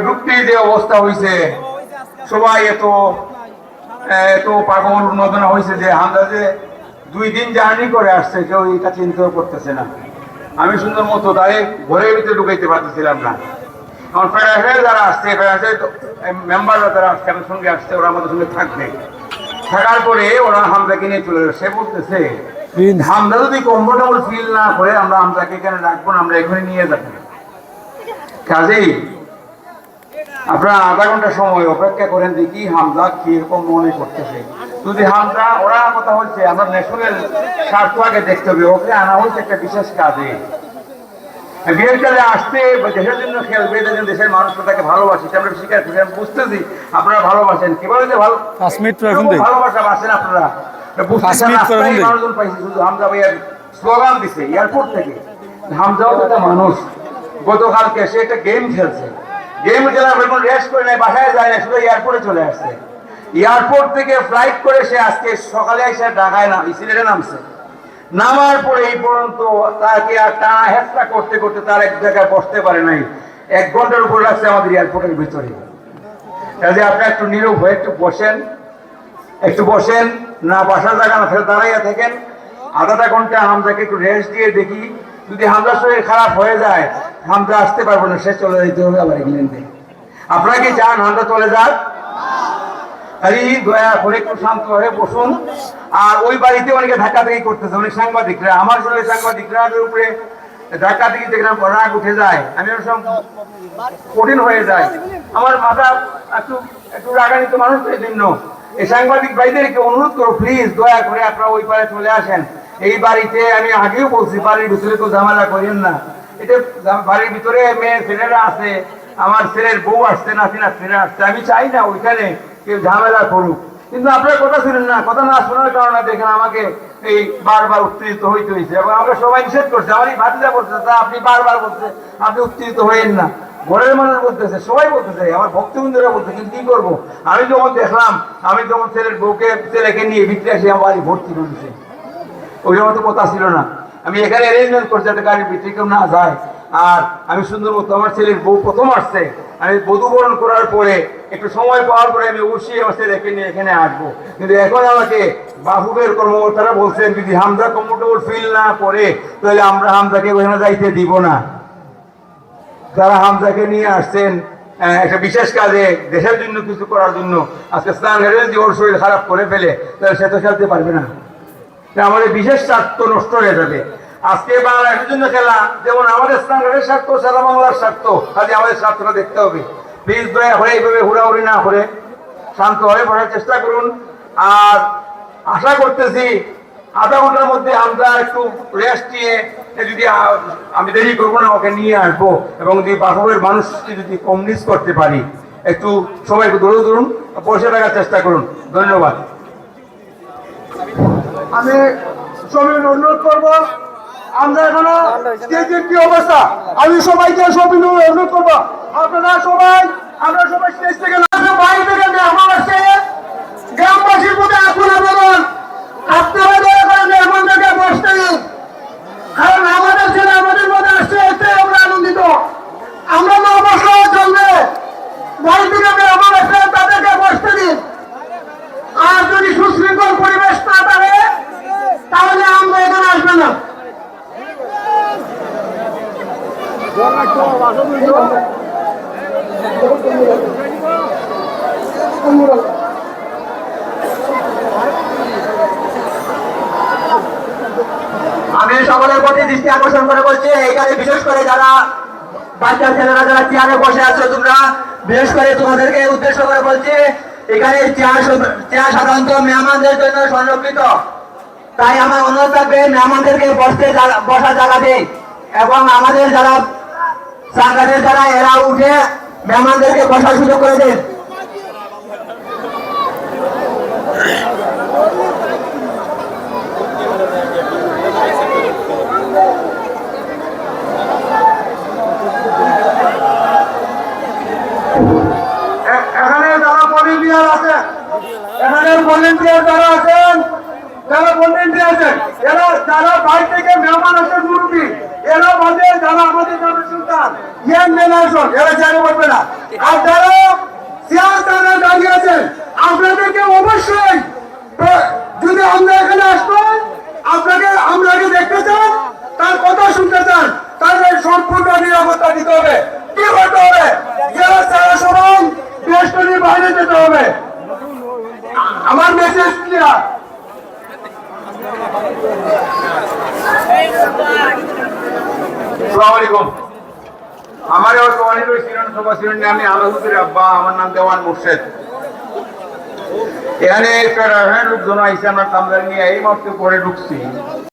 ঢুকতেই যে অবস্থা হয়েছে, সবাই এত এত পাগল উন্মোদনা হয়েছে যে আমরা যে 2 দিন জার্নি করে আসছে, কেউ এটা চিন্তাও করতেছে না। আমি সুন্দর মতো তাই ঘরের ভিতরে ঢুকাইতে পারতেছিলাম না। আমার ফেডারেশনের যারা আসছে, ফেডারেশনের মেম্বাররা যারা আজকে আমার সঙ্গে আসছে, ওরা আমাদের সঙ্গে থাকবে। থাকার পরে ওরা হামদাকে নিয়ে চলে যাবে। সে বলতেছে হামদা যদি কমফোর্টেবল ফিল না করে আমরা হামদাকে এখানে রাখবো না, আমরা এখানে নিয়ে যাবো। কাজেই আপনারা আধা ঘন্টা সময় অপেক্ষা করেন, দেখি হামদা কিরকম মনে করতেছে। যদি হামদা, ওরা কথা হচ্ছে আমরা ন্যাশনাল স্বার্থ আগে দেখতে হবে, ওকে আনা হয়েছে একটা বিশেষ কাজে। বিয়ের কাজে আসতে দেশের জন্য খেলবে, দেশের মানুষরা তাকে ভালোবাসে, আমরা স্বীকার করি, আমি বুঝতেছি আপনারা ভালোবাসেন। কিভাবে যে ভালোবাসা বাসেন আপনারা বুঝতেছেন। মানুষজন পাইছে শুধু হামদা ভাইয়ের স্লোগান দিছে এয়ারপোর্ট থেকে। হামদাও একটা মানুষ, গতকালকে সে একটা গেম খেলছে, গেম খেলার পর রেস্ট করে নাই, বাসায় যায় না, শুধু এয়ারপোর্টে চলে আসছে। এয়ারপোর্ট থেকে ফ্লাইট করে সে আজকে সকালে এসে ঢাকায় সিলেটে নামছে। নামার পরে এই পর্যন্ত তাকে আর টানা হেঁচড়া করতে করতে তার এক জায়গায় বসতে পারে নাই। 1 ঘন্টার উপর লাগছে আমাদের এয়ারপোর্টের ভিতরে। কাজে আপনি একটু নীরব হয়ে একটু বসেন, না বসার জায়গা না ফেলে দাঁড়াইয়া থাকেন। আধা ঘন্টা হামদাকে একটু রেস্ট দিয়ে দেখি, যদি হামদার শরীর খারাপ হয়ে যায়, হামদা আসতে পারবো না, সে চলে যেতে হবে আবার ইংল্যান্ডে। আপনারা কি চান হামদা চলে যাক? দয়া করে একটু শান্ত হয়ে বসুন। আর ওই বাড়িতে অনেকে ধাক্কাধাক্কি করতেছে, অনেক সাংবাদিকরা, আমার শরীরে সাংবাদিকরা উপরে ধাক্কাধাক্কি দেখলাম, রাগ উঠে যায়, আমি সব কঠিন হয়ে যায়, আমার মাথা একটু একটু রাগান্বিত মানুষের জন্য। এই সাংবাদিক ভাইদেরকে অনুরোধ করো, প্লিজ দয়া করে আপনারা ওই পারে চলে আসেন। এই বাড়িতে আমি আগেও বলছি, বাড়ির ভিতরে তো ঝামেলা করেন না। এটা বাড়ির ভিতরে মেয়ে ছেলেরা আছে, আমার ছেলের বউ আসছে, নাতিরা আসছে, আমি চাই না ওইখানে কেউ ঝামেলা করুক। কিন্তু আপনার কথা শুনেন না, কথা না শোনার কারণে দেখেন আমাকে এই বারবার উত্তেজিত হইতে হয়েছে, এবং আমরা সবাই নিষেধ করছে। আমার এই ভাতিজা বলছে, তা আপনি বারবার বলছে আপনি উত্তেজিত হইেন না, ঘরের মানুষ বলতেছে, সবাই বলতেছে, আমার ভক্তবৃন্দরা বলছে, কিন্তু কি করবো? আমি যখন দেখলাম, আমি যখন ছেলেকে নিয়ে ভিতরে আসি, আমার বাড়ি ভর্তি করেছে, ওই সময় তো কথা ছিল না। আমি এখানে অ্যারেঞ্জমেন্ট করছি যাতে গাড়ির ভিতরে কেউ না যায়। আর আমি সুন্দর মতো, আমার ছেলের বউ প্রথম আসছে, আমি বধূবরণ করার পরে একটু সময় পাওয়ার পরে আমি অবশ্যই আমার ছেলেকে নিয়ে এখানে আসবো। কিন্তু এখন আমাকে বাফুফের কর্মকর্তারা বলছেন, যদি হামদা কমফোর্টেবল ফিল না করে তাহলে আমরা হামদাকে ওখানে যাইতে দিব না। যারা হামদাকে নিয়ে আসছেন একটা বিশেষ কাজে, দেশের জন্য কিছু করার জন্য, আজকে স্নান হেরে যদি ওর শরীর খারাপ করে ফেলে, তাহলে সে তো খেলতে পারবে না। আমাদের বিশেষ স্বার্থ নষ্ট হয়ে যাবে। আজকে বাংলাদেশের জন্য খেলা যেমন আমাদের স্থানের স্বার্থ, সারা বাংলার স্বার্থ, কাজে আমাদের স্বার্থটা দেখতে হবে। প্লিজ দয়া করে এইভাবে হুড়াহুড়ি না করে শান্ত হয়ে বসার চেষ্টা করুন। আর আশা করতেছি আধা ঘন্টার মধ্যে আমরা একটু রেস্ট নিয়ে, যদি আমি দেরি করবো না, ওকে নিয়ে আসবো, এবং যদি বাসবের মানুষকে যদি কনভিন্স করতে পারি, একটু সবাই একটু ধরুন, বসে থাকার চেষ্টা করুন। ধন্যবাদ। আমি সবাই অনুরোধ করবো, আমরা এখনো স্টেজের কি অবস্থা, আমি সবাইকে সবাই অনুরোধ করবো, আপনারা সবাই, আমরা সবাই স্টেজ থেকে বাইরে থেকে মেহমান আসছে, গ্রামবাসীর প্রতি আকুল আবেদন, আপনারা দয়া করে মেহমানদেরকে বসতে দিন, কারণ আমাদের ছেলে আমাদের মধ্যে আসছে, এতে আমরা আনন্দিত। আমরা না বসলেও চলবে, বাইরে থেকে মেহমান আসছে তাদেরকে বসতে দিন। আর যদি সুশৃঙ্খল পরিবেশ না থাকে তাহলে আমরা এখানে আসবে না। আমি সকলের প্রতি দৃষ্টি আকর্ষণ করে বলছি, এখানে বিশেষ করে যারা বাচ্চা ছেলেরা যারা চেয়ারে বসে আছো, তোমরা বিশেষ করে তোমাদেরকে উদ্দেশ্য করে বলছি, এখানে চেয়ার সাধারণত মেহমানদের জন্য সংরক্ষিত, তাই আমার অনুরোধ থাকবে মেহমানদেরকে বসার জায়গা দিন, এবং আমাদের যারা সাংঘাতের যারা এরা উঠে মেহমানদেরকে বসার সুযোগ করে দিন। এখানে যারা ভলেন্টিয়ার আছেন, এখানে ভলেন্টিয়ার যারা আছেন, যারা ভলেন্টিয়ার আছেন, এরা যারা বাইরে থেকে মেহমান আসে মুরব্বী, এরা বাদে যারা আমাদের গ্রামের সন্তান ইয়াং জেনারেশন এরা জানে বলবে না। আর যারা সিয়াসতে দাঁড়িয়ে আছেন আপনাদেরকে অবশ্যই যদি আমরা এখানে আসবেন আপনাকে আমরাকে দেখতে চান, তার কথা শুনতে চান, তাদের সম্পূর্ণ নিরাপত্তা দিতে হবে। কি করতে হবে? যারা সারা সময় বেষ্টনীর বাইরে যেতে হবে। আমার মেসেজ ক্লিয়ার। আসসালামু আলাইকুম। আমার ওসমানী সভা ছিলেন, আমি আলহামদুলিল্লাহ আব্বা, আমার নাম দেওয়ান মুর্শেদ। এখানে একটা লোকজন আইসে, আমরা কামদার নিয়ে এই মাত্র পরে ঢুকছি।